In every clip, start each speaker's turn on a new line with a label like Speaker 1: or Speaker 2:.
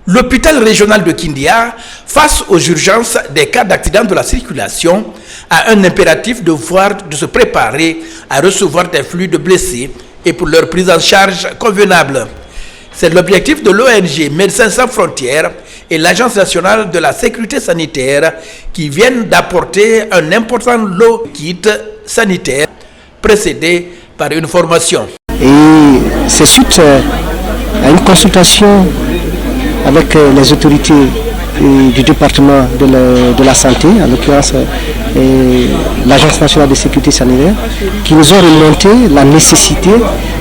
Speaker 1: L'hôpital régional de Kindia, face aux urgences des cas d'accident de la circulation, a un impératif de se préparer à recevoir des flux de blessés et pour leur prise en charge convenable. C'est l'objectif de l'ONG Médecins sans frontières et l'Agence nationale de la sécurité sanitaire qui viennent d'apporter un important lot de kits sanitaires précédé par une formation.
Speaker 2: Et c'est suite à une consultation avec les autorités du département de la santé, en l'occurrence l'Agence nationale de sécurité sanitaire, qui nous ont remonté la nécessité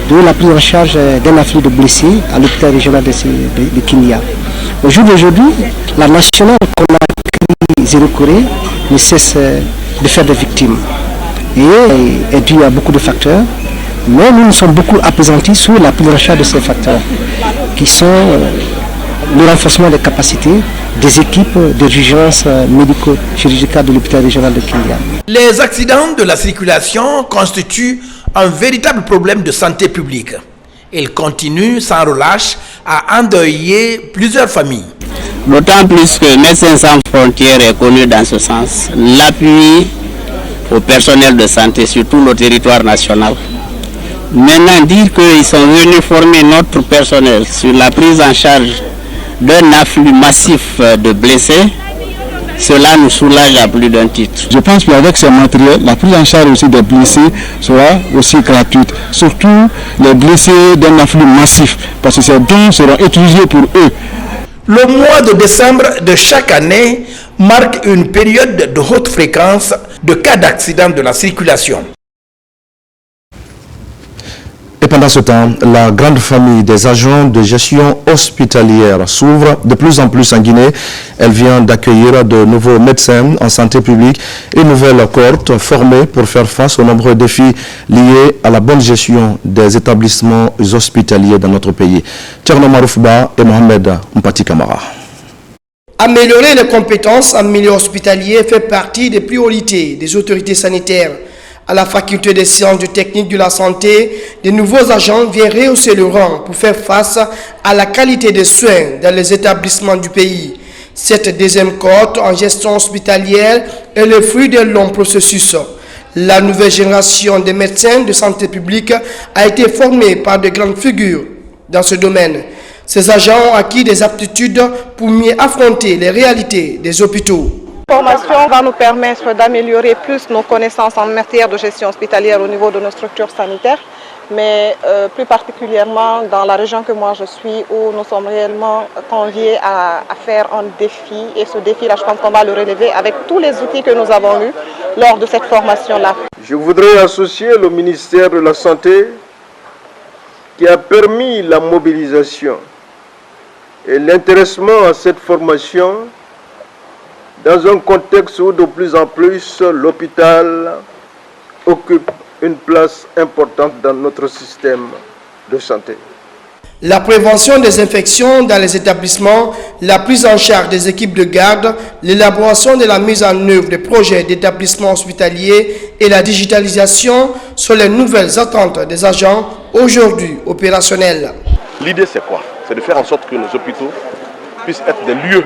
Speaker 2: de la prise en charge d'un afflux de blessés à l'hôpital régional de Kindia. Au jour d'aujourd'hui, la nationale qu'on a créée Zéro Corée ne cesse de faire des victimes et est due à beaucoup de facteurs, mais nous nous sommes beaucoup appesantis sur la prise en charge de ces facteurs qui sont le renforcement des capacités des équipes d'urgence médico-chirurgicale de l'hôpital régional de Kindia.
Speaker 1: Les accidents de la circulation constituent un véritable problème de santé publique. Ils continuent sans relâche à endeuiller plusieurs familles.
Speaker 3: D'autant plus que Médecins sans frontières est connu dans ce sens. L'appui au personnel de santé sur tout le territoire national. Maintenant, dire qu'ils sont venus former notre personnel sur la prise en charge d'un afflux massif de blessés, cela nous soulage à plus d'un titre.
Speaker 4: Je pense qu'avec ces matériels, la prise en charge aussi des blessés sera aussi gratuite. Surtout les blessés d'un afflux massif, parce que ces dons seront utilisés pour eux.
Speaker 1: Le mois de décembre de chaque année marque une période de haute fréquence de cas d'accident de la circulation.
Speaker 5: Et pendant ce temps, la grande famille des agents de gestion hospitalière s'ouvre de plus en plus en Guinée. Elle vient d'accueillir de nouveaux médecins en santé publique et une nouvelle cohorte formée pour faire face aux nombreux défis liés à la bonne gestion des établissements hospitaliers dans notre pays. Tcherno Maroufba et Mohamed Mpati Kamara.
Speaker 6: Améliorer les compétences en milieu hospitalier fait partie des priorités des autorités sanitaires. À la faculté des sciences et techniques de la santé, de nouveaux agents viennent rehausser le rang pour faire face à la qualité des soins dans les établissements du pays. Cette deuxième cohorte en gestion hospitalière est le fruit d'un long processus. La nouvelle génération de médecins de santé publique a été formée par de grandes figures dans ce domaine. Ces agents ont acquis des aptitudes pour mieux affronter les réalités des hôpitaux.
Speaker 7: La formation va nous permettre d'améliorer plus nos connaissances en matière de gestion hospitalière au niveau de nos structures sanitaires, mais plus particulièrement dans la région que moi je suis, où nous sommes réellement conviés à faire un défi. Et ce défi-là, je pense qu'on va le relever avec tous les outils que nous avons eus lors de cette formation-là.
Speaker 8: Je voudrais associer le ministère de la Santé qui a permis la mobilisation et l'intéressement à cette formation dans un contexte où de plus en plus l'hôpital occupe une place importante dans notre système de santé.
Speaker 6: La prévention des infections dans les établissements, la prise en charge des équipes de garde, l'élaboration de la mise en œuvre des projets d'établissements hospitaliers et la digitalisation sont les nouvelles attentes des agents aujourd'hui opérationnels.
Speaker 9: L'idée c'est quoi? C'est de faire en sorte que nos hôpitaux puissent être des lieux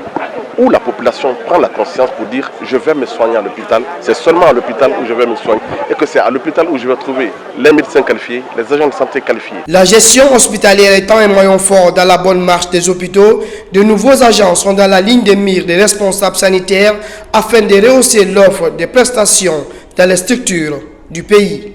Speaker 9: où la population prend la conscience pour dire je vais me soigner à l'hôpital, c'est seulement à l'hôpital où je vais me soigner et que c'est à l'hôpital où je vais trouver les médecins qualifiés, les agents de santé qualifiés.
Speaker 6: La gestion hospitalière étant un moyen fort dans la bonne marche des hôpitaux, de nouveaux agents sont dans la ligne de mire des responsables sanitaires afin de rehausser l'offre des prestations dans les structures du pays.